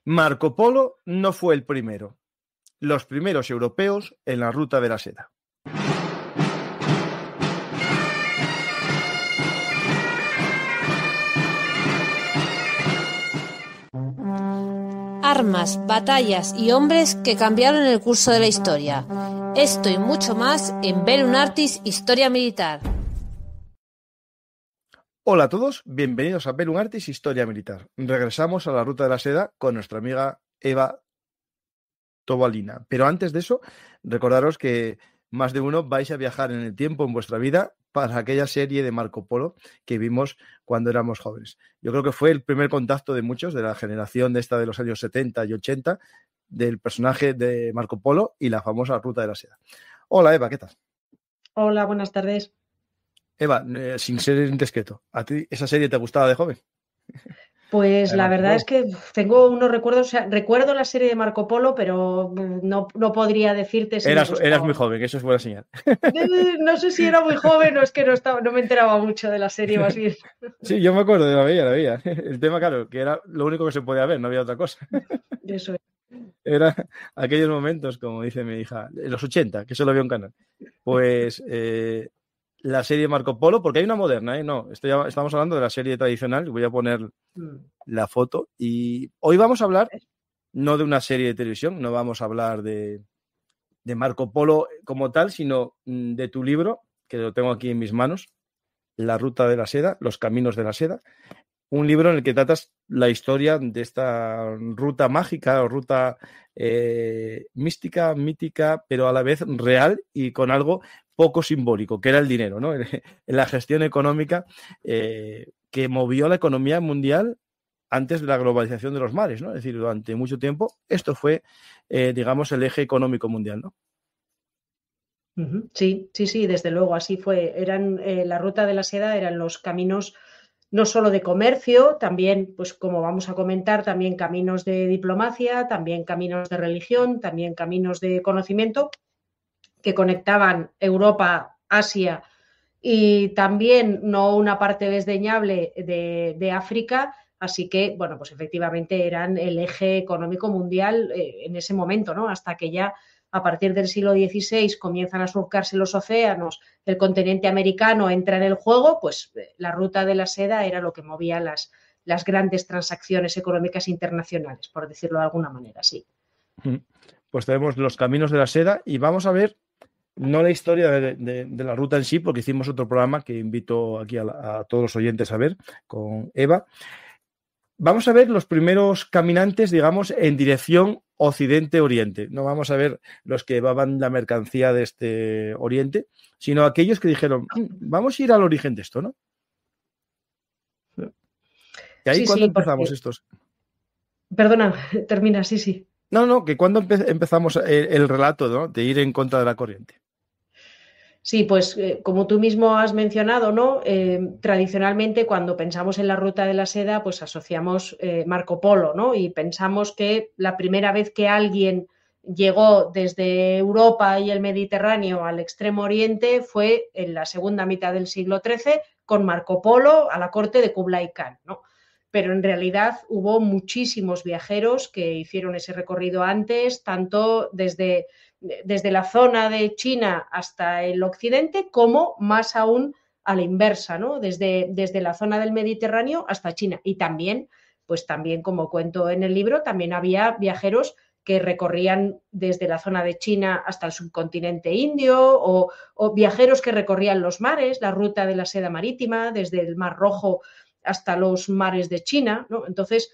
Marco Polo no fue el primero. Los primeros europeos en la ruta de la seda. Armas, batallas y hombres que cambiaron el curso de la historia. Esto y mucho más en Bellum Artis Historia Militar. Hola a todos, bienvenidos a Bellum Artis Historia Militar. Regresamos a la ruta de la seda con nuestra amiga Eva Tobalina. Pero antes de eso, recordaros que más de uno vais a viajar en el tiempo en vuestra vida para aquella serie de Marco Polo que vimos cuando éramos jóvenes. Yo creo que fue el primer contacto de muchos, de la generación de esta de los años 70 y 80, del personaje de Marco Polo y la famosa ruta de la seda. Hola Eva, ¿qué tal? Hola, buenas tardes. Eva, sin ser indiscreto, ¿a ti esa serie te gustaba de joven? Pues la verdad es que tengo unos recuerdos, o sea, recuerdo la serie de Marco Polo, pero no podría decirte si eras muy joven, eso es buena señal. No sé si era muy joven o es que no me enteraba mucho de la serie, más bien. Sí, yo me acuerdo, la veía. El tema, claro, que era lo único que se podía ver, no había otra cosa. Eso es. Era aquellos momentos, como dice mi hija, en los 80, que solo había un canal. Pues la serie Marco Polo, porque hay una moderna, No, estamos hablando de la serie tradicional, voy a poner la foto. Y hoy vamos a hablar, no de una serie de televisión, no vamos a hablar de Marco Polo como tal, sino de tu libro, que lo tengo aquí en mis manos, La ruta de la seda, Los caminos de la seda. Un libro en el que tratas la historia de esta ruta mágica o ruta mística, mítica, pero a la vez real y con algo poco simbólico, que era el dinero, ¿no? En la gestión económica que movió la economía mundial antes de la globalización de los mares, ¿no? Es decir, durante mucho tiempo esto fue, digamos, el eje económico mundial, ¿no? Sí, desde luego, así fue. La ruta de la seda eran los caminos no solo de comercio, también, pues como vamos a comentar, también caminos de diplomacia, también caminos de religión, también caminos de conocimiento que conectaban Europa, Asia y también no una parte desdeñable de África. Así que, bueno, pues efectivamente eran el eje económico mundial en ese momento, ¿no? Hasta que ya a partir del siglo XVI comienzan a surcarse los océanos, el continente americano entra en el juego, pues la ruta de la seda era lo que movía las grandes transacciones económicas internacionales, por decirlo de alguna manera, sí. Pues tenemos los caminos de la seda y vamos a ver no la historia de la ruta en sí, porque hicimos otro programa que invito aquí a todos los oyentes a ver con Eva. Vamos a ver los primeros caminantes, digamos, en dirección occidente-oriente. No vamos a ver los que llevaban la mercancía de este oriente, sino aquellos que dijeron, vamos a ir al origen de esto, ¿no? ¿Y ahí cuándo empezamos estos? Perdona, termina, sí. No, que cuando empezamos el relato, ¿no? De ir en contra de la corriente. Sí, pues como tú mismo has mencionado, ¿no? Tradicionalmente cuando pensamos en la ruta de la seda, pues asociamos Marco Polo, ¿no? Y pensamos que la primera vez que alguien llegó desde Europa y el Mediterráneo al Extremo Oriente fue en la segunda mitad del siglo XIII con Marco Polo a la corte de Kublai Khan, ¿no? Pero en realidad hubo muchísimos viajeros que hicieron ese recorrido antes, tanto desde la zona de China hasta el occidente, como más aún a la inversa, ¿no? Desde la zona del Mediterráneo hasta China. Y también, como cuento en el libro, también había viajeros que recorrían desde la zona de China hasta el subcontinente indio o viajeros que recorrían los mares, la ruta de la seda marítima, desde el Mar Rojo hasta los mares de China, ¿no? Entonces,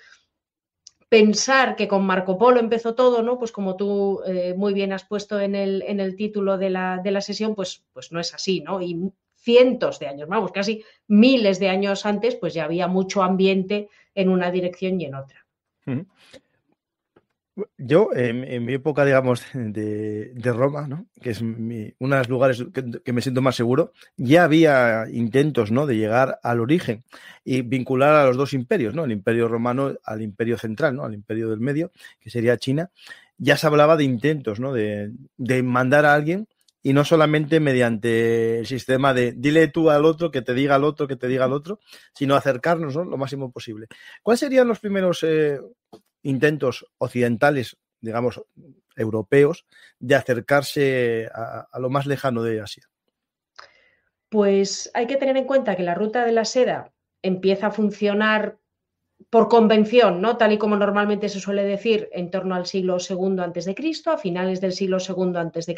pensar que con Marco Polo empezó todo, ¿no? Pues como tú muy bien has puesto en el título de la sesión, pues no es así, ¿no? Y cientos de años, vamos, casi miles de años antes, pues ya había mucho ambiente en una dirección y en otra. Yo, en mi época, digamos, de Roma, ¿no? Que es uno de los lugares que me siento más seguro, ya había intentos, ¿no? De llegar al origen y vincular a los dos imperios, ¿no? El imperio romano al imperio central, ¿no? Al imperio del medio, que sería China. Ya se hablaba de intentos, ¿no? De mandar a alguien y no solamente mediante el sistema de dile tú al otro, que te diga al otro, que te diga al otro, sino acercarnos, ¿no? Lo máximo posible. ¿Cuáles serían los primeros intentos occidentales, digamos, europeos, de acercarse a lo más lejano de Asia? Pues hay que tener en cuenta que la ruta de la seda empieza a funcionar por convención, ¿no? Tal y como normalmente se suele decir, en torno al siglo II a.C., a finales del siglo II a.C.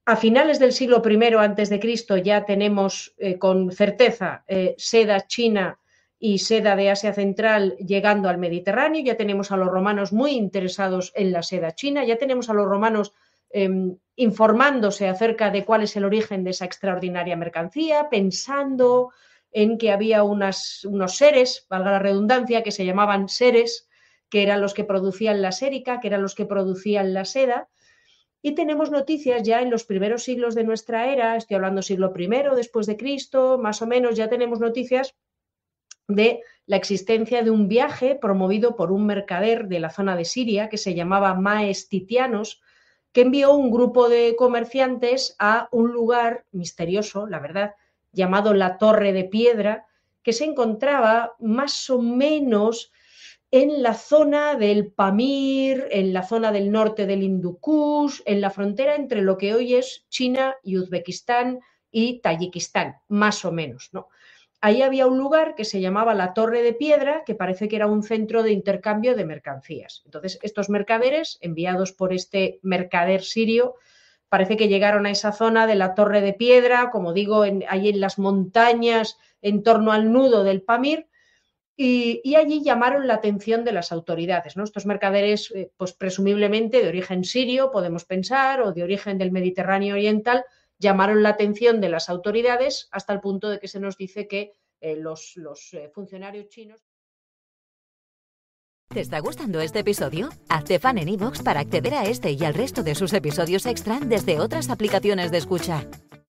A finales del siglo I a.C. ya tenemos con certeza seda china y seda de Asia Central llegando al Mediterráneo, ya tenemos a los romanos muy interesados en la seda china, ya tenemos a los romanos informándose acerca de cuál es el origen de esa extraordinaria mercancía, pensando en que había unos seres, valga la redundancia, que se llamaban seres, que eran los que producían la sérica, que eran los que producían la seda. Y tenemos noticias ya en los primeros siglos de nuestra era, estoy hablando siglo I después de Cristo, más o menos, ya tenemos noticias de la existencia de un viaje promovido por un mercader de la zona de Siria que se llamaba Maes Titianos, que envió un grupo de comerciantes a un lugar misterioso, la verdad, llamado la Torre de Piedra, que se encontraba más o menos en la zona del Pamir, en la zona del norte del Hindu Kush, en la frontera entre lo que hoy es China y Uzbekistán y Tayikistán, más o menos, ¿no? Ahí había un lugar que se llamaba la Torre de Piedra, que parece que era un centro de intercambio de mercancías. Entonces, estos mercaderes, enviados por este mercader sirio, parece que llegaron a esa zona de la Torre de Piedra, como digo, ahí en las montañas, en torno al nudo del Pamir, y allí llamaron la atención de las autoridades, ¿no? Estos mercaderes, pues presumiblemente de origen sirio, podemos pensar, o de origen del Mediterráneo oriental, llamaron la atención de las autoridades hasta el punto de que se nos dice que los funcionarios chinos... ¿Te está gustando este episodio? Hazte fan en iVoox para acceder a este y al resto de sus episodios extra desde otras aplicaciones de escucha.